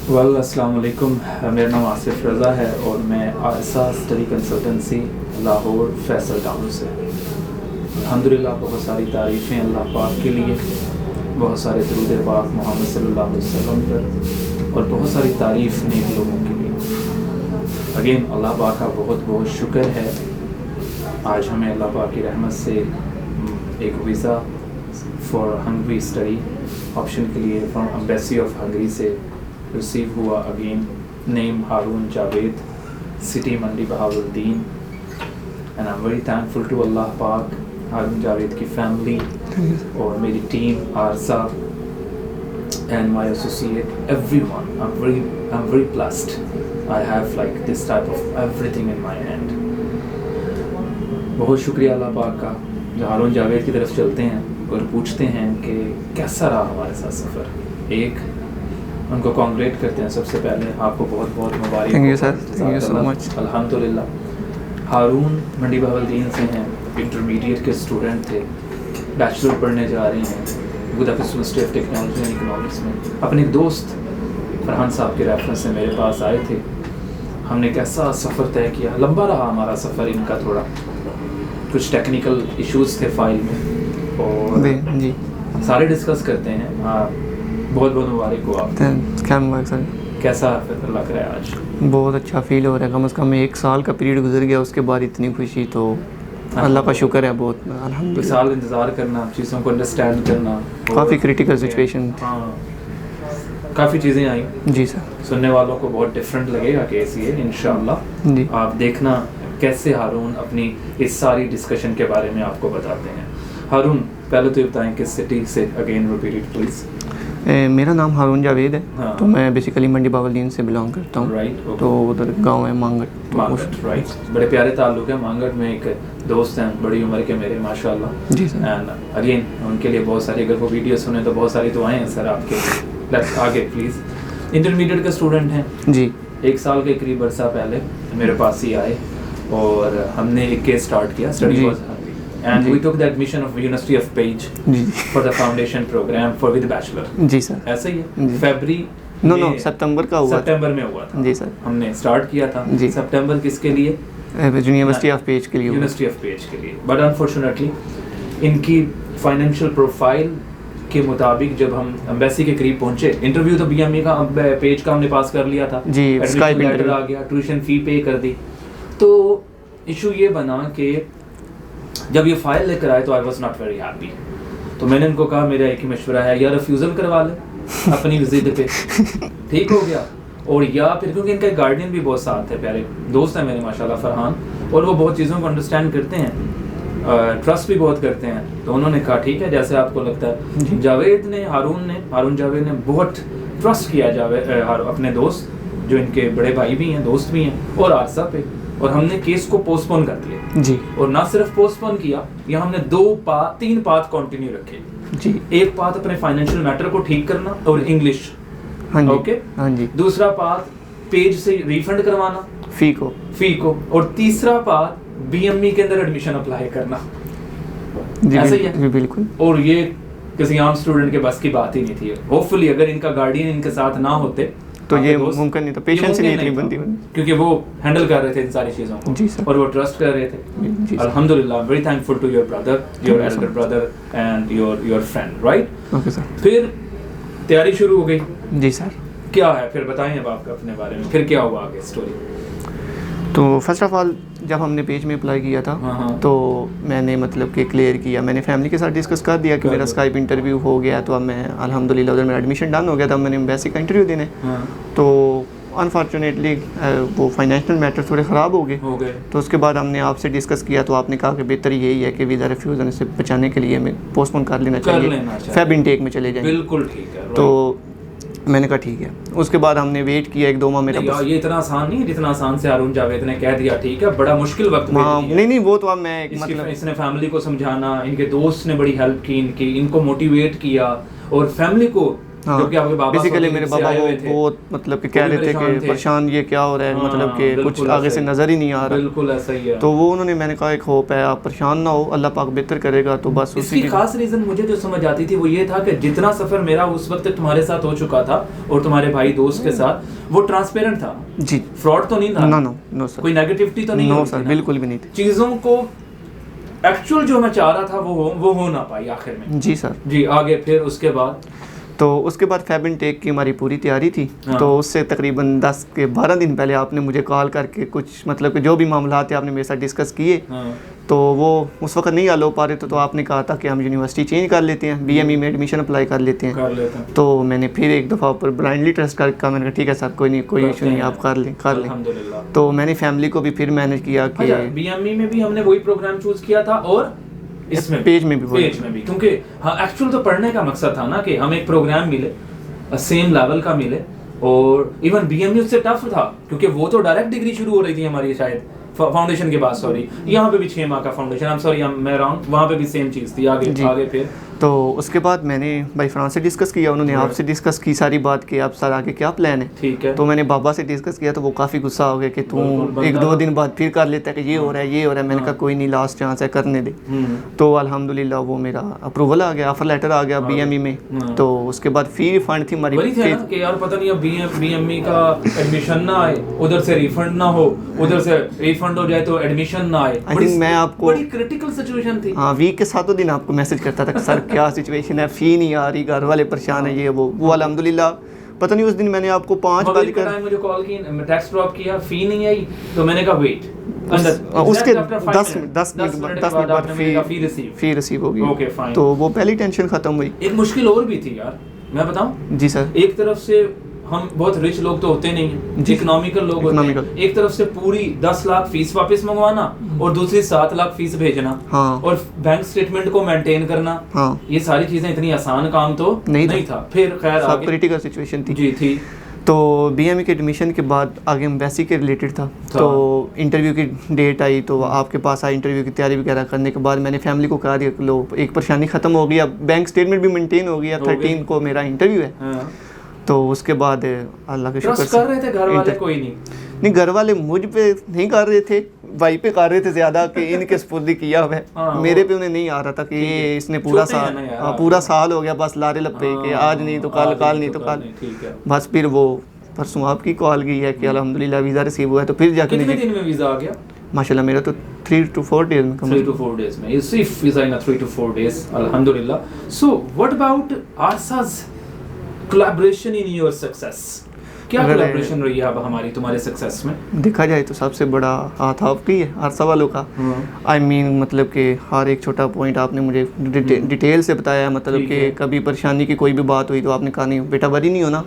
Well अस्सलाम वालेकुम। मेरा नाम आसिफ रज़ा है और मैं आरसा study consultancy Lahore Faisal town से। अल्हम्दुलिल्लाह बहुत सारी तारीफ़ें अल्लाह पाक के लिए, बहुत सारे दरूद पाक मोहम्मद सल्लल्लाहु अलैहि वसल्लम पर और बहुत सारी तारीफ़ नेक लोगों के लिए। अगेन अल्लाह पाक का बहुत बहुत शुक्र है। आज हमें अल्लाह पाक की रहमत से एक visa for Hungary study option के लिए फ्रॉम एम्बेसी ऑफ हंगरी से रिसीव हुआ। Again name Haroon Javed, city Mandi Bahauddin, and I am very thankful to अल्लाह पाक, हारून जावेद की फैमिली और मेरी टीम आरसा and my associate, everyone. I'm very blessed. I have like this type of everything in my hand. बहुत शुक्रिया अल्लाह पाक का। जो हारून जावेद की तरफ चलते हैं और पूछते हैं कि कैसा रहा हमारे साथ सफ़र। एक उनको कांग्रेट करते हैं। सबसे पहले आपको बहुत बहुत मुबारक। Thank you sir, thank you so much. अल्हम्दुलिल्लाह। हारून मंडी बहावुद्दीन से हैं, इंटरमीडिएट के स्टूडेंट थे, बैचलर पढ़ने जा रही हैं Budapest university of technology and economics में। अपने एक दोस्त फरहान साहब के रेफरेंस से मेरे पास आए थे। हमने कैसा सफ़र तय किया। लंबा रहा हमारा सफ़र। इनका थोड़ा कुछ टेक्निकल इश्यूज़ थे फाइल में और जी सारे डिस्कस करते हैं। बहुत बहुत मुबारक हो आप। क्या मुबारक सर। कैसा लग रहा है आज? बहुत अच्छा फील हो रहा है। कम से कम 1 साल का पीरियड गुजर गया, उसके बाद इतनी खुशी, तो अल्लाह का शुक्र है बहुत। अल्हम्दुलिल्लाह। 1 साल इंतज़ार करना, चीज़ों को अंडरस्टैंड करना, काफ़ी क्रिटिकल सिचुएशन। हाँ, काफ़ी चीज़ें आई। जी सर। सुनने वालों को बहुत डिफरेंट लगेगा केस ये इंशाल्लाह। जी आप देखना कैसे हारून अपनी इस सारी डिस्कशन के बारे में आपको बताते हैं। हारून पहले तो ये बताएं किस सिटी से, अगेन रिपीट इट प्लीज़। मेरा नाम हारून जावेद है। हाँ। तो मैं बेसिकली मंडी बहावुद्दीन से बिलोंग करता हूँ। राइट। तो उधर गांव है मांगट। मांगट, राइट। बड़े प्यारे ताल्लुक है। मांगट में एक दोस्त हैं बड़ी उम्र के मेरे, माशाल्लाह। जी सर। एंड अगेन उनके लिए बहुत सारी, अगर वो वीडियो सुने तो बहुत सारी दुआएं हैं सर आपके लिए। लेट्स आगे प्लीज़। इंटरमीडिएट के स्टूडेंट हैं जी। 1 साल के करीब अरसा पहले मेरे पास ही आए और हमने एक केस स्टार्ट किया। Study was and we took the admission of University of Page जी for the foundation program for with bachelor। जी सर। ऐसा ही है। जी। फरवरी नो सितंबर का हुआ। सितंबर में हुआ था। जी सर। हमने स्टार्ट किया था। जी। सितंबर किसके लिए? यूनिवर्सिटी ऑफ पेज के लिए। यूनिवर्सिटी ऑफ पेज के लिए। बट अनफॉर्चुनेटली इनकी फाइनेंशियल प्रोफाइल के मुताबिक जब हम एम्बेसी के करीब पहुंचे, इंटरव्यू तो बीएमए का, पेज का हमने पास कर लिया था जी। स्काइप लेटर आ गया, ट्यूशन फी पे कर दी। तो इशू ये बना कि जब ये फाइल लेकर आए तो I was not very happy. तो मैंने उनको कहा मेरा एक ही मशवरा है, या रिफ्यूज़ल करवा ले अपनी जिद पे, ठीक हो गया, और या फिर, क्योंकि इनका एक गार्डियन भी बहुत साथ है, प्यारे दोस्त है मेरे माशाल्लाह फरहान, और वो बहुत चीज़ों को अंडरस्टैंड करते हैं, ट्रस्ट भी बहुत करते हैं। तो उन्होंने कहा ठीक है जैसे आपको लगता है। हारून जावेद ने बहुत ट्रस्ट किया अपने दोस्त जो इनके बड़े भाई भी हैं, दोस्त भी हैं, और आरसा पे, और हमने केस को पोस्टपोन कर दिया जी। और ना सिर्फ पोस्टपोन किया, या हमने 3 पाथ कंटिन्यू रखे जी। एक पाथ अपने फाइनेंशियल मैटर को ठीक करना और इंग्लिश, हाँ जी। ओके। हाँ जी। दूसरा पाथ पेज से रिफंड करवाना फी को, और तीसरा पाथ बीएमई के अंदर एडमिशन अप्लाई करना। जी। ऐसा ही है। बिल्कुल। और ये किसी आम स्टूडेंट के बस की बात ही नहीं थी। होपफुली अगर इनका गार्डियन इनके साथ ना होते तो ये मुमकिन नहीं था। पेशेंस नहीं थी बंदी, क्योंकि वो हैंडल कर रहे थे इन सारी चीज़ों को। जी सर। और वो ट्रस्ट कर रहे थे। अल्हम्दुलिल्लाह, very thankful to your brother, your elder brother and your friend, right. Okay sir. फिर तैयारी शुरू हो गई। जी सर। क्या है फिर बताएं अब आप अपने बारे में, फिर क्या हुआ आगे स्टोरी? तो फर्स्ट ऑफ ऑल जब हमने पेज में अप्लाई किया था, हाँ। तो मैंने मतलब कि क्लियर किया, मैंने फैमिली के साथ डिस्कस कर दिया कि मेरा स्काइप इंटरव्यू हो गया। तो अब मैं अल्हम्दुलिल्लाह उधर मेरा एडमिशन डन हो गया था, मैंने एम्बेसी का इंटरव्यू देने। हाँ। तो अनफॉर्चुनेटली वो फाइनेंशियल मैटर थोड़े ख़राब हो गए। तो उसके बाद हमने आपसे डिस्कस किया, तो आपने कहा कि बेहतर यही है कि वीज़ा रिफ्यूज़ होने से बचाने के लिए हमें पोस्टपोन कर लेना चाहिए, फेब इनटेक में चले जाएंगे। बिल्कुल ठीक है। तो मैंने कहा ठीक है। उसके बाद हमने वेट किया 1-2 माह मेरा। ये इतना आसान नहीं है जितना आसान से हारून जावेद ने कह दिया ठीक है, बड़ा मुश्किल वक्त में। नहीं वो तो अब मैं मतलब इसने फैमिली को समझाना, इनके दोस्त ने बड़ी हेल्प की, इनको मोटिवेट किया, और फैमिली को हाँ, जबकि आपके बाबा बेसिकली मेरे बाबा वो मतलब कि कह रहे थे कि परेशान ये क्या हो रहा है, मतलब कि कुछ आगे से नज़र ही नहीं आ रहा। बिल्कुल ऐसा ही है। तो वो उन्होंने, मैंने कहा एक होप है, आप परेशान ना हो, अल्लाह पाक बेहतर करेगा। तो बस इसकी खास रीज़न मुझे जो समझ आती थी वो ये था कि जितना सफ़र मेरा उस वक्त तुम्हारे साथ हो चुका था और तुम्हारे भाई दोस्त के साथ, वो ट्रांसपेरेंट था जी, फ्रॉड तो नहीं था। नो सर, कोई नेगेटिविटी तो नहीं? नो सर, बिल्कुल भी नहीं थी। चीज़ों को एक्चुअल जो मैं चाह रहा था वो हो ना पाई आखिर में। जी सर। जी, आगे फिर उसके बाद? तो उसके बाद फैब इनटेक की हमारी पूरी तैयारी थी। हाँ। तो उससे तकरीबन 10 के 12 दिन पहले आपने मुझे कॉल करके कुछ मतलब कि जो भी मामला थे आपने मेरे साथ डिस्कस किए। हाँ। तो वो उस वक्त नहीं हल हो पा रहे थे, तो आपने कहा था कि हम यूनिवर्सिटी चेंज कर लेते हैं, BME में एडमिशन अप्लाई कर लेते हैं। तो मैंने फिर एक दफ़ा ऊपर ब्लाइंडली ट्रस्ट करके मैंने कहा ठीक है सर, कोई नहीं, कोई इशू नहीं, आप कर लें। तो मैंने फैमिली को भी फिर मैनेज किया कि BME में भी हमने वही प्रोग्राम चूज किया था और इसमें पेज में भी क्योंकि हाँ एक्चुअल तो पढ़ने का मकसद था ना कि हम एक प्रोग्राम मिले सेम लेवल का मिले। और इवन BME उससे टफ था क्योंकि वो तो डायरेक्ट डिग्री शुरू हो रही थी हमारी शायद फाउंडेशन के बाद। सॉरी, यहाँ पे भी 6 माह का फाउंडेशन, आई एम सॉरी मैं रॉन्ग, वहाँ पे भी सेम चीज़ थी। आगे फिर तो उसके बाद मैंने भाई फ्रांस से डिस्कस किया, उन्होंने आपसे डिस्कस की सारी बात की, आप सर आगे क्या प्लान है। ठीक है। तो मैंने बाबा से डिस्कस किया तो वो काफ़ी गुस्सा हो गया कि तू 1-2 दिन बाद फिर कर लेता है कि ये हो रहा है, ये हो रहा है। मैंने कहा कोई नहीं, लास्ट चांस है, करने दे। तो अल्हम्दुलिल्लाह वो मेरा अप्रूवल आ गया, ऑफर लेटर आ गया BME में। तो उसके बाद फी रिफंड थी हमारी कि यार पता नहीं अब BME का एडमिशन ना आए, उधर से रिफंड ना हो, उधर से रिफंड हो जाए तो एडमिशन ना आए। आई थिंक मैं आपको बड़ी क्रिटिकल सिचुएशन थी। हाँ, वीक के 7 दिन आपको मैसेज करता था कि सर क्या सिचुएशन है, फी नहीं आ रही, घर वाले परेशान है, ये वो अल्हम्दुलिल्लाह पता नहीं उस दिन मैंने आपको 5 बार मुझे कॉल की, टेक्स्ट ड्रॉप किया, फी नहीं आई। तो मैंने कहा वेट, उसके 10 मिनट बाद फी रिसीव होगी। Okay fine. तो वो पहली टेंशन खत्म हुई। एक मुश्किल और भी थी यार, मैं बताऊं? जी सर। एक तरफ से हम बहुत रिच लोग तो होते नहीं हैं, इकोनॉमिकल लोग होते हैं। एक तरफ से पूरी 10 लाख फीस वापस मंगवाना और दूसरी 7 लाख फीस भेजना। हाँ। और बैंक स्टेटमेंट को मेंटेन करना। हाँ। ये सारी चीजें इतनी आसान काम तो नहीं था। फिर खैर सब क्रिटिकल सिचुएशन थी। जी थी। तो BME के एडमिशन के बाद आगे एम्बेसी के रिलेटेड था। तो इंटरव्यू की डेट आई, तो आपके पास आई, इंटरव्यू की तैयारी वगैरह करने के बाद मैंने फैमिली को कहा दिया लो एक परेशानी ख़त्म हो गई, अब बैंक स्टेटमेंट भी मेंटेन हो गया, 13 को मेरा इंटरव्यू है। तो उसके बाद अल्लाह के शुक्र से कर रहे थे घर वाले, कोई नहीं घर वाले मुझ पे नहीं कर रहे थे, भाई पे कर रहे थे ज़्यादा कि इनके स्पुर्दी किया हुआ है। मेरे पे उन्हें नहीं आ रहा था कि ये इसने पूरा साल हो गया बस लारे लपे कि आज नहीं तो कल, कल नहीं तो कल। बस फिर वो परसों आपकी कॉल गई है कि अल्हम्दुलिल्लाह वीज़ा रिसीव हुआ है। तो फिर जाके कितने दिन में वीज़ा आ गया? माशाल्लाह मेरा तो 3 to 4 days में 3 to 4 days में receive visa in 3 to 4 days अल्हम्दुलिल्लाह। So what about Aarsa's collaboration in your success? क्या कोलैबोरेशन रही है अब हमारी तुम्हारे सक्सेस में? देखा जाए तो सबसे बड़ा हाथ आपकी है, आरसा वालों का। आई मीन मतलब कि हर एक छोटा पॉइंट आपने मुझे डिटेल से बताया, मतलब कि कभी परेशानी की कोई भी बात हुई तो आपने कहा नहीं बेटा वरी नहीं होना,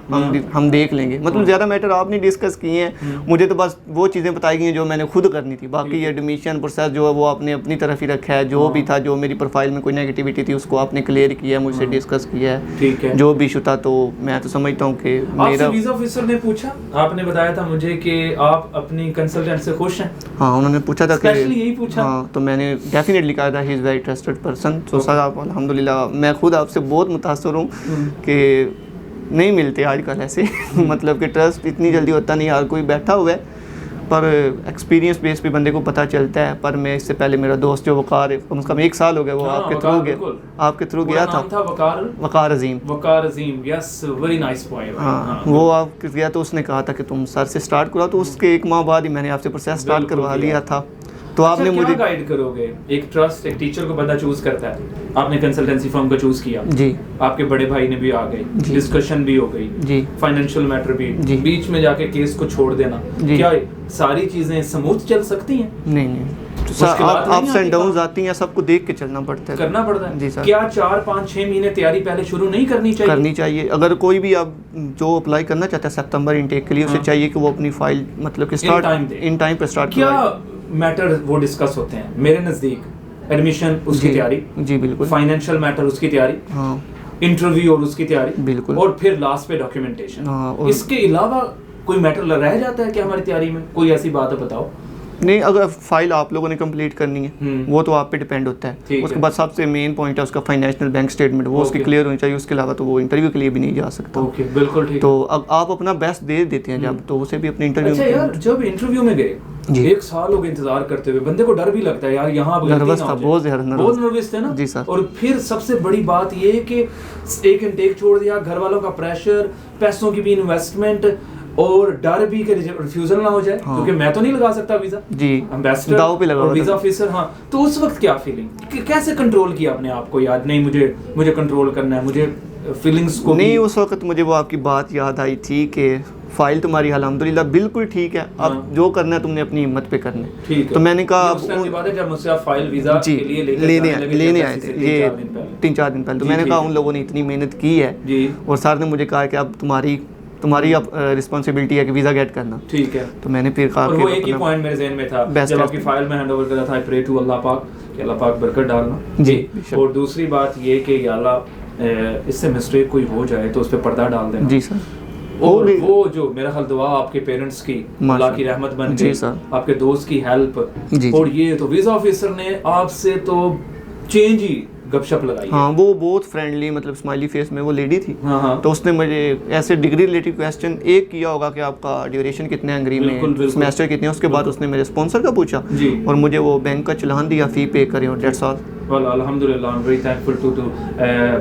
हम देख लेंगे। मतलब ज़्यादा मैटर आपने डिस्कस किए हैं, मुझे तो बस वो चीज़ें बताई गई हैं जो मैंने खुद करनी थी। बाकी एडमिशन प्रोसेस जो है वो आपने अपनी तरफ ही रखा है, जो भी था, जो मेरी प्रोफाइल में कोई नेगेटिविटी थी उसको आपने क्लियर किया है, मुझसे डिस्कस किया है। जो भी इशू था तो मैं तो समझता हूँ कि मेरा वीज़ा ऑफिसर ने पूछा, आपने बताया था मुझे कि आप अपनी कंसल्टेंट से खुश हैं। हाँ, उन्होंने पूछा था कि यही पूछा। हाँ, तो मैंने डेफिनेटली कहा था he is very trusted person. तो सर आप अल्हम्दुलिल्लाह मैं खुद आपसे बहुत मुतासर हूँ कि नहीं मिलते आजकल ऐसे मतलब कि ट्रस्ट इतनी जल्दी होता नहीं, हर कोई बैठा हुआ है पर एक्सपीरियंस बेस पे बंदे को पता चलता है। पर मैं इससे पहले मेरा दोस्त जो वकार है, कम से कम 1 साल हो गया, वो आपके थ्रू गया था। वकार अजीम, यस वेरी नाइस पॉइंट। हाँ, वो आपके गया तो उसने कहा था कि तुम सर से स्टार्ट करो, तो उसके 1 माह बाद ही मैंने आपसे प्रोसेस स्टार्ट करवा लिया था। तो आपने मुझे गाइड करोगे? एक ट्रस्ट, एक टीचर को बंदा चूज करता है, आपने कंसल्टेंसी फर्म को चूज किया जी, आपके बड़े भाई ने भी आ गए, डिस्कशन भी हो गई जी, फाइनेंशियल मैटर भी, बीच में जाके केस को छोड़ देना, क्या सारी चीजें स्मूथ चल सकती हैं? नहीं अप्स एंड डाउन्स आती हैं, सबको देख के चलना पड़ता है, करना पड़ता है जी सर। क्या 4, 5, 6 महीने तैयारी पहले शुरू नहीं करनी चाहिए? अगर कोई भी अब जो अप्लाई करना चाहता है सितंबर इनटेक के लिए, उसे चाहिए कि वो अपनी फाइल मतलब कि स्टार्ट इन टाइम पे स्टार्ट क्या मैटर वो डिस्कस होते हैं मेरे नज़दीक? एडमिशन उसकी तैयारी जी बिल्कुल, फाइनेंशियल मैटर उसकी तैयारी, हाँ, इंटरव्यू और उसकी तैयारी बिल्कुल, और फिर लास्ट पे डॉक्यूमेंटेशन। हाँ, इसके अलावा कोई मैटर रह जाता है क्या हमारी तैयारी में? कोई ऐसी बात है बताओ। नहीं, अगर फाइल आप लोगों ने कंप्लीट करनी है वो तो आप पे डिपेंड होता है। उसके बाद सबसे मेन पॉइंट है उसका फाइनेंशियल बैंक स्टेटमेंट, वो उसकी क्लियर होनी चाहिए, उसके अलावा तो वो इंटरव्यू के लिए भी नहीं जा सकता। बिल्कुल ठीक। तो अब आप अपना बेस्ट दे देते हैं जब, तो उसे भी अपने इंटरव्यू। अच्छा यार, जब इंटरव्यू में गए 1 साल हो गए इंतजार करते हुए, बंदे को डर भी लगता है यार, यहाँ नर्वस था, बहुत नर्वस थे ना जी सर। और फिर सबसे बड़ी बात ये कि एक इनटेक छोड़ दिया, घर वालों का प्रेशर, पैसों की भी इन्वेस्टमेंट और डर भी कि रिफ्यूजल ना हो जाए, क्योंकि मैं तो नहीं लगा सकता वीजा जी, एम्बेसडर दाव पे लगा और वीजा ऑफिसर। हाँ, तो उस वक्त क्या फीलिंग, कैसे कंट्रोल किया अपने आप को? याद नहीं, मुझे कंट्रोल करना है, मुझे फीलिंग्स को नहीं। उस वक्त मुझे वो आपकी बात याद आई थी कि फाइल तुम्हारी अल्हम्दुलिल्लाह बिल्कुल ठीक है, अब जो करना है तुमने अपनी हिम्मत पे करना है। ठीक है। तो मैंने कहा जब मुझसे आप फाइल वीजा के लिए लेने आए थे, ये 3-4 दिन पहले, तो मैंने कहा उन लोगों ने इतनी मेहनत की है और सर ने मुझे कहा कि अब तुम्हारी अब रिस्पांसिबिलिटी है कि वीजा गेट करना। ठीक है। तो मैंने फिर कहा कि वो एक ही पॉइंट मेरे ज़हन में था जब आपकी फाइल में हैंड ओवर करा था, आई प्रे टू अल्लाह पाक कि अल्लाह पाक बरकत डालना जी। और दूसरी बात ये कि या अल्लाह इससे मिस्टेक कोई हो जाए तो उस पर पर्दा डाल देना जी सर। और वो जो मेरा ख्याल दुआ आपके पेरेंट्स की, अल्लाह की रहमत बन गई, आपके दोस्त की हेल्प, और ये तो वीजा ऑफिसर ने आपसे तो चेंज ही गपशप लगाई। हाँ, वो बहुत फ्रेंडली, मतलब स्माइली फेस में वो लेडी थी। हाँ। तो उसने मुझे ऐसे डिग्री रिलेटेड क्वेश्चन एक किया होगा कि आपका ड्यूरेशन कितने हैं अंग्रेजी में, सेमेस्टर कितने हैं, उसके बाद उसने मेरे स्पॉन्सर का पूछा और मुझे वो बैंक का चलान दिया, फी पे करे और दैट्स ऑल। वेल अल्हम्दुलिल्लाह, I am very thankful to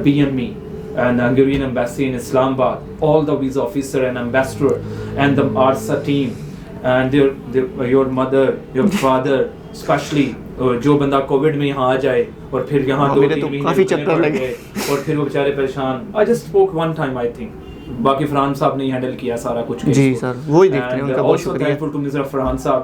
BME and Hungarian embassy in Islamabad, all the visa officer and ambassador and the ARSA team and your mother, your father especially, जो बंदा Covid में यहाँ आ जाए और फिर यहाँ 2-3 महीने काफी चक्कर लगे और फिर वो बेचारे परेशान। I just spoke one time I think, बाकी फरहान साहब ने हैंडल किया सारा कुछ जी सर, वो ही देखते हैं, उनका बहुत शुक्रिया। thankful to Mr. फरहान साहब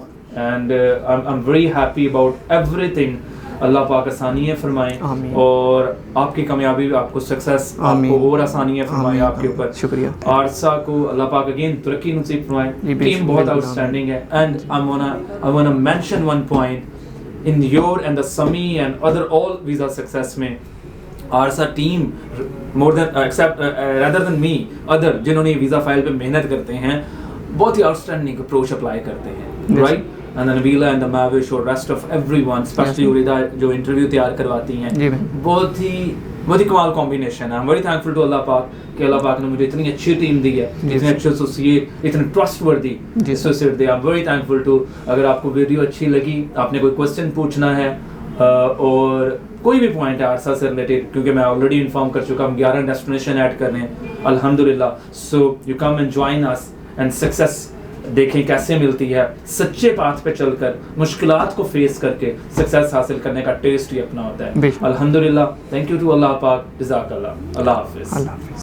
and I'm very happy about everything। अल्लाह पाक आसानियाँ फरमाएं और आपकी कामयाबी, आपको सक्सेस, आपको और आसानियाँ फरमाएं आपके ऊपर। शुक्रिया। आरसा को अल्लाह पाक अगेन तरक्की नसीब फरमाएं। टीम बहुत आउटस्टैंडिंग है and I wanna mention one point in your and the Sami and other all visa success में Aarsa team more than except rather than me other जिन्होंने वीजा फाइल पे मेहनत करते हैं, बहुत ही आउटस्टैंडिंग अप्रोच अप्लाई करते हैं, right? And the Nabila and the Mavish और rest of everyone, especially उरिदा जो इंटरव्यू तैयार करवाती हैं, बहुत ही कमाल कॉम्बिनेशन है। I'm very thankful to अल्लाह पाक कि अल्लाह पाक ने मुझे इतनी अच्छी टीम दी है, इतने अच्छे एसोसिएट, इतने trustworthy associate they. I'm very thankful to। अगर आपको वीडियो अच्छी लगी, आपने कोई क्वेश्चन पूछना है और कोई भी पॉइंट है आरसा से रिलेटेड, क्योंकि मैं ऑलरेडी इन्फॉर्म कर चुका, हम 11 डेस्टिनेशन ऐड कर रहे हैं अल्हम्दुलिल्लाह। So you come and join us and success देखें कैसे मिलती है, सच्चे पाथ पे चलकर, मुश्किलात को फेस करके सक्सेस हासिल करने का टेस्ट ही अपना होता है। अल्हम्दुलिल्लाह, थैंक यू टू अल्लाह पाक, जज़ाकल्लाह, अल्लाह हाफिज़।